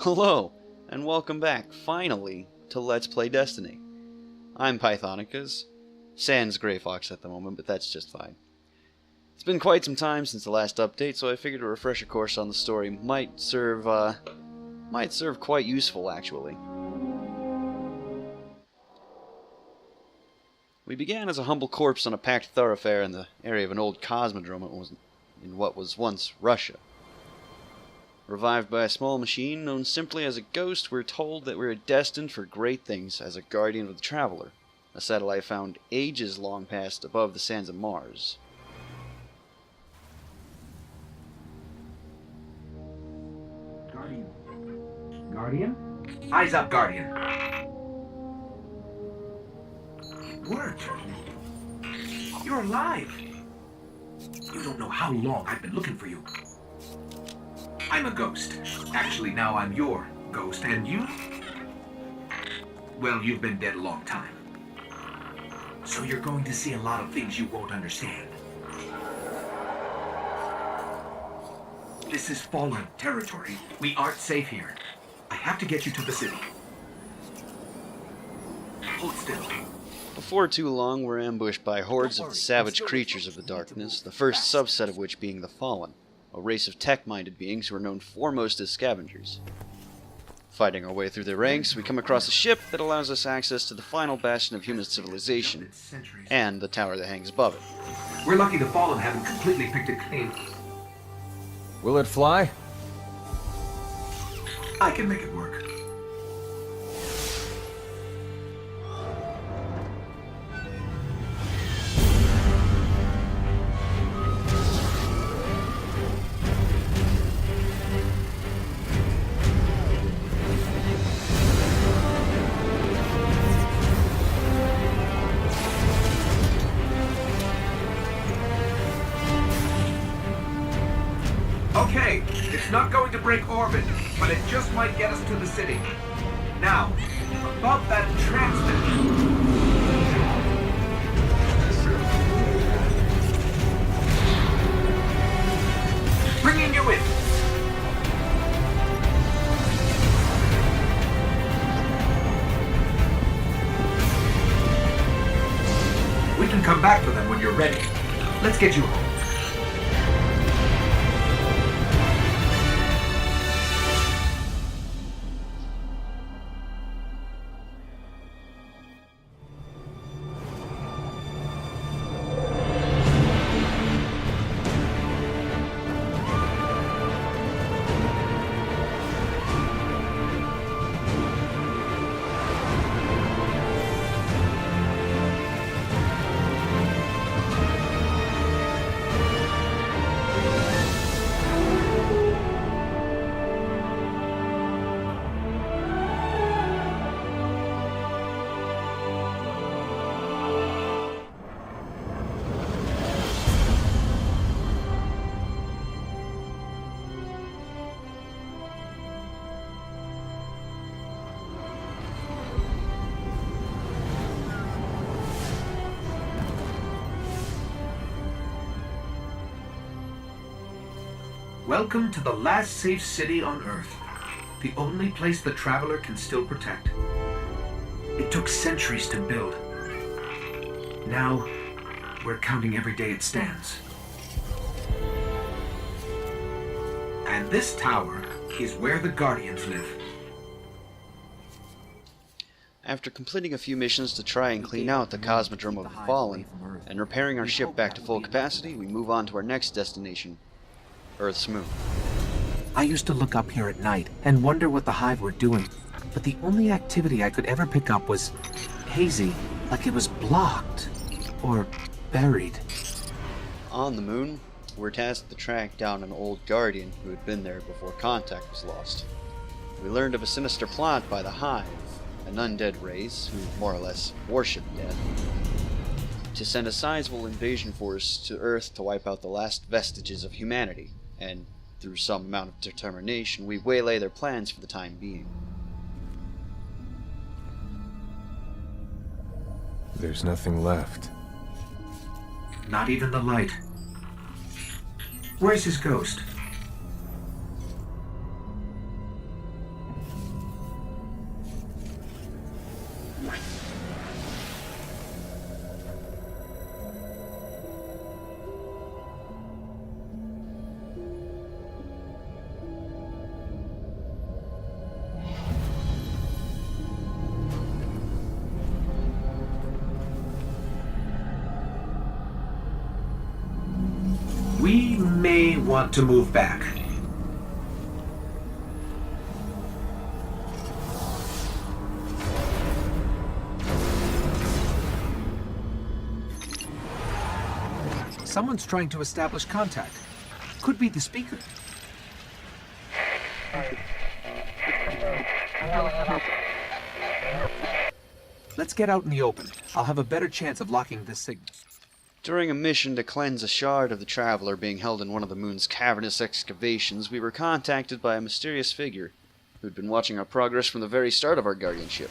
Hello, and welcome back, finally, to Let's Play Destiny. I'm Pythonicus, sans Grey Fox at the moment, but that's just fine. It's been quite some time since the last update, so I figured a refresher course on the story might serve quite useful, actually. We began as a humble corpse on a packed thoroughfare in the area of an old cosmodrome in what was once Russia. Revived by a small machine known simply as a ghost, we're told that we're destined for great things as a guardian of the Traveler, a satellite found ages long past above the sands of Mars. Guardian? Eyes up, Guardian. It worked. You're alive. You don't know how long I've been looking for you. I'm a ghost. Actually, now I'm your ghost. And you? Well, you've been dead a long time. So you're going to see a lot of things you won't understand. This is fallen territory. We aren't safe here. I have to get you to the city. Hold still. Before too long, we're ambushed by hordes of the savage creatures of the darkness, the first subset of which being the Fallen, a race of tech-minded beings who are known foremost as scavengers. Fighting our way through their ranks, we come across a ship that allows us access to the final bastion of human civilization, and the tower that hangs above it. We're lucky the Fallen haven't completely picked it clean. Will it fly? I can make it work. Okay, it's not going to break orbit, but it just might get us to the city. Now, above that transmitter. Bringing you in. We can come back for them when you're ready. Let's get you home. Welcome to the last safe city on Earth. The only place the Traveler can still protect. It took centuries to build. Now, we're counting every day it stands. And this tower is where the Guardians live. After completing a few missions to try and clean out the Cosmodrome of the Fallen, and repairing our ship back to full capacity, we move on to our next destination, Earth's moon. I used to look up here at night and wonder what the Hive were doing, but the only activity I could ever pick up was hazy, like it was blocked or buried. On the moon, we're tasked to track down an old Guardian who had been there before contact was lost. We learned of a sinister plot by the Hive, an undead race who more or less worship death, to send a sizable invasion force to Earth to wipe out the last vestiges of humanity, and through some amount of determination, we waylay their plans for the time being. There's nothing left. Not even the light. Where's his ghost? want to move back. Someone's trying to establish contact. Could be the speaker. Let's get out in the open. I'll have a better chance of locking this signal. During a mission to cleanse a shard of the Traveler being held in one of the moon's cavernous excavations, we were contacted by a mysterious figure who'd been watching our progress from the very start of our guardianship.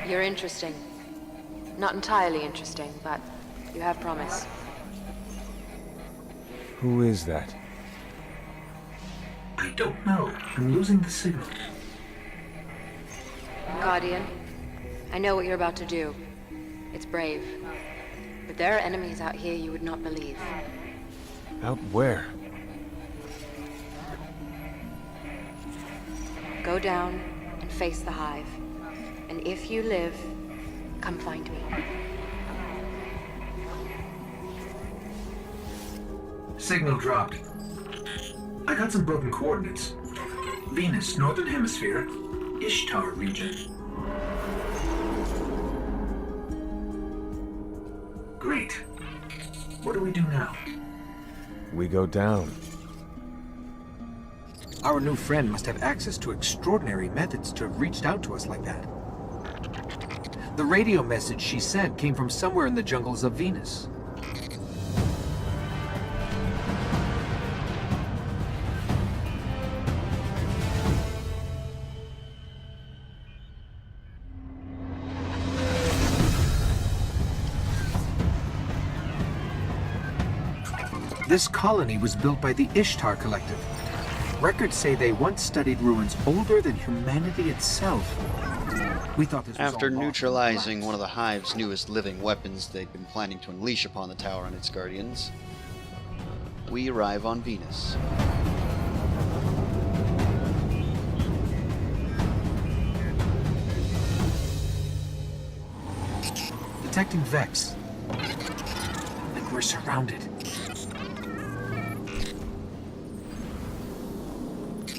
You're interesting. Not entirely interesting, but you have promise. Who is that? I don't know. I'm losing the signal. Guardian, I know what you're about to do. It's brave. But there are enemies out here you would not believe. Out where? Go down and face the Hive. And if you live, come find me. Signal dropped. I got some broken coordinates. Venus, Northern Hemisphere, Ishtar region. Great. What do we do now? We go down. Our new friend must have access to extraordinary methods to have reached out to us like that. The radio message she sent came from somewhere in the jungles of Venus. This colony was built by the Ishtar Collective. Records say they once studied ruins older than humanity itself. We thought this was After all lost neutralizing in one of the Hive's newest living weapons they'd been planning to unleash upon the tower and its guardians, we arrive on Venus. Detecting Vex. Like we're surrounded.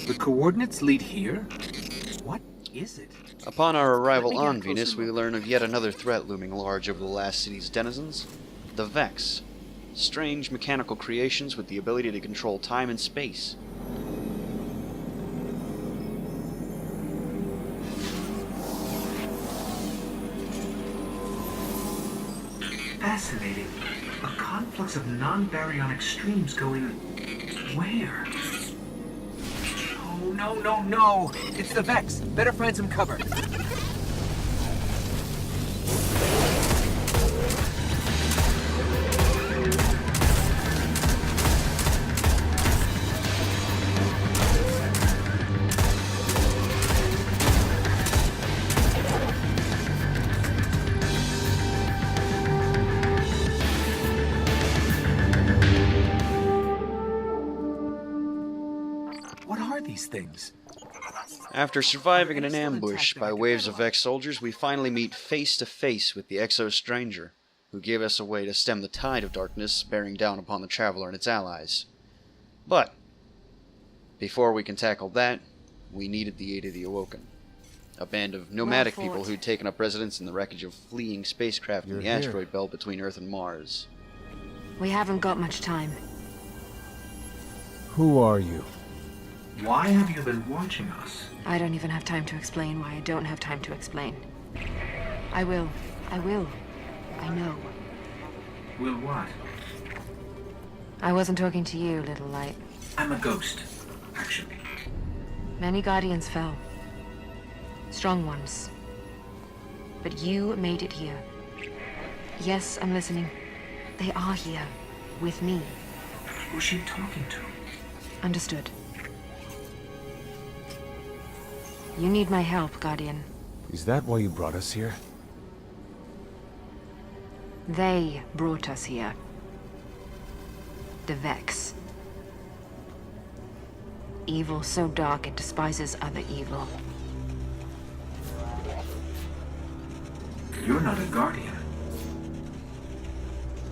The coordinates lead here? What is it? Upon our arrival Let me get a on closer Venus, we look. learn of yet another threat looming large over the last city's denizens, the Vex. Strange mechanical creations with the ability to control time and space. Fascinating. A conflux of non-baryonic streams going... where? Oh, no, no, no! It's the Vex! Better find some cover. What are these things? After surviving in an ambush by waves of Vex soldiers, we finally meet face to face with the Exo Stranger, who gave us a way to stem the tide of darkness bearing down upon the Traveler and its allies. But, before we can tackle that, we needed the aid of the Awoken, a band of nomadic Well fought. people who'd taken up residence in the wreckage of fleeing spacecraft in You're the here. asteroid belt between Earth and Mars. We haven't got much time. Who are you? Why have you been watching us? I don't even have time to explain why I don't have time to explain. I will. I will. I know. Will what? I wasn't talking to you, little light. I'm a ghost, actually. Many Guardians fell. Strong ones. But you made it here. Yes, I'm listening. They are here. With me. Who's she talking to? Understood. You need my help, Guardian. Is that why you brought us here? They brought us here. The Vex. Evil so dark it despises other evil. You're not a Guardian.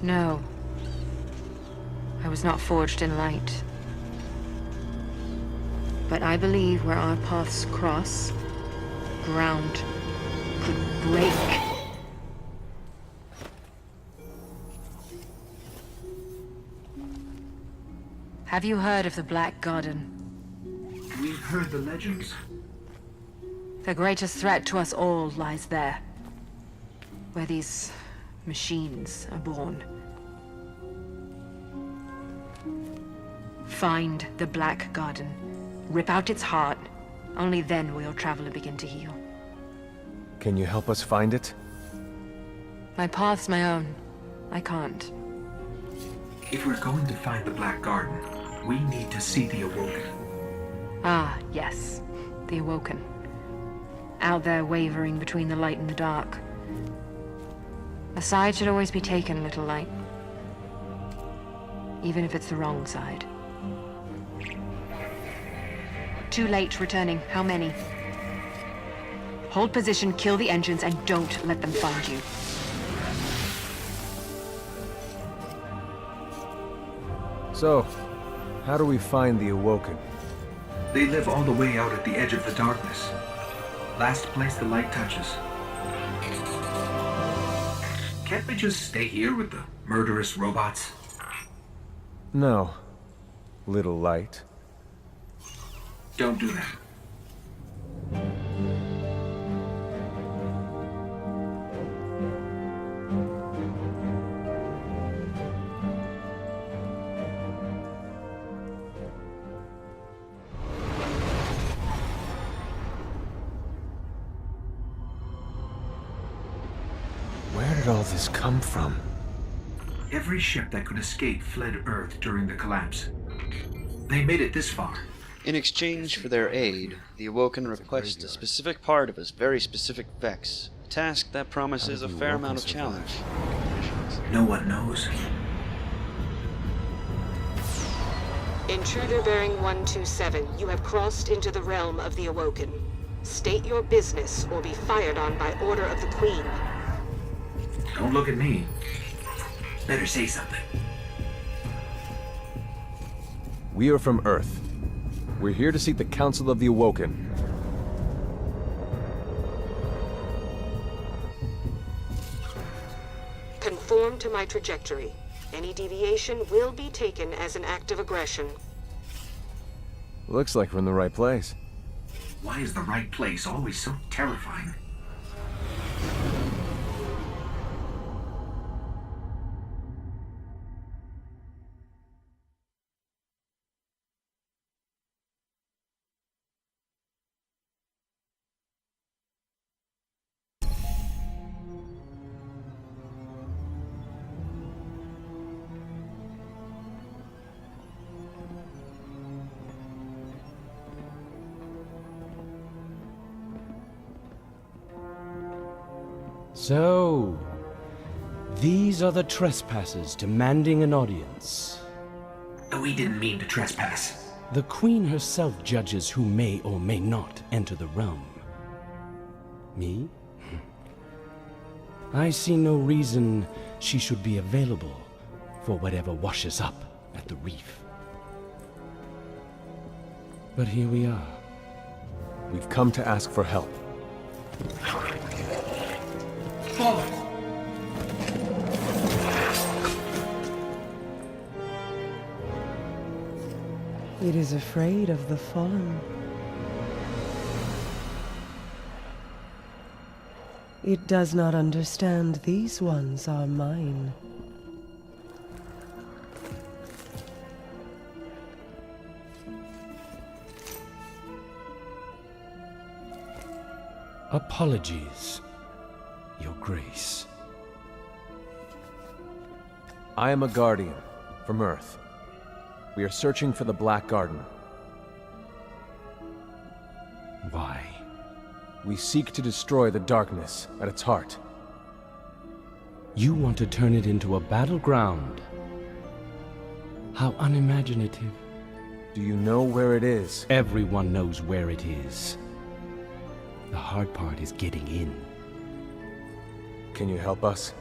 No. I was not forged in light. But I believe where our paths cross, ground could break. Have you heard of the Black Garden? We've heard the legends. The greatest threat to us all lies there. Where these machines are born. Find the Black Garden. Rip out its heart. Only then will your traveler begin to heal. Can you help us find it? My path's my own. I can't. If we're going to find the Black Garden, we need to see the Awoken. Ah, yes. The Awoken. Out there wavering between the light and the dark. A side should always be taken, little light. Even if it's the wrong side. Too late returning. How many? Hold position, kill the engines, and don't let them find you. So, how do we find the Awoken? They live all the way out at the edge of the darkness. Last place the light touches. Can't we just stay here with the murderous robots? No. Little light. Don't do that. Where did all this come from? Every ship that could escape fled Earth during the collapse. They made it this far. In exchange for their aid, the Awoken request a specific part of his very specific Vex, a task that promises a fair amount of challenge. No one knows. Intruder bearing 127, you have crossed into the realm of the Awoken. State your business or be fired on by order of the Queen. Don't look at me. Better say something. We are from Earth. We're here to seek the Council of the Awoken. Conform to my trajectory. Any deviation will be taken as an act of aggression. Looks like we're in the right place. Why is the right place always so terrifying? So, these are the trespassers demanding an audience. We didn't mean to trespass. The Queen herself judges who may or may not enter the realm. Me? I see no reason she should be available for whatever washes up at the reef. But here we are. We've come to ask for help. It is afraid of the fallen. It does not understand these ones are mine. Apologies, Your Grace. I am a Guardian from Earth. We are searching for the Black Garden. Why? We seek to destroy the darkness at its heart. You want to turn it into a battleground. How unimaginative. Do you know where it is? Everyone knows where it is. The hard part is getting in. Can you help us?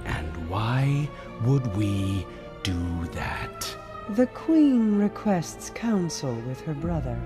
And why would we do that? The Queen requests counsel with her brother.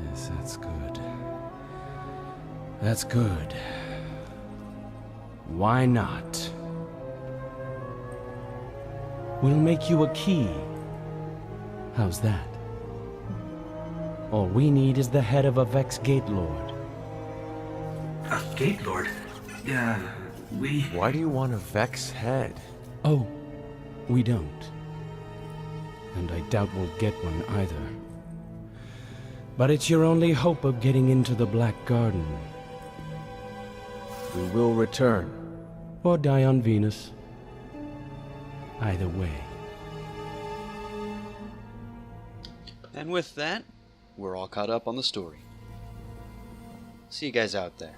Yes, that's good. That's good. Why not? We'll make you a key. How's that? All we need is the head of a Vex Gate Lord. A Gate Lord? Yeah, we... Why do you want a Vex head? Oh, we don't. And I doubt we'll get one either. But it's your only hope of getting into the Black Garden. We will return. Or die on Venus. Either way. And with that, we're all caught up on the story. See you guys out there.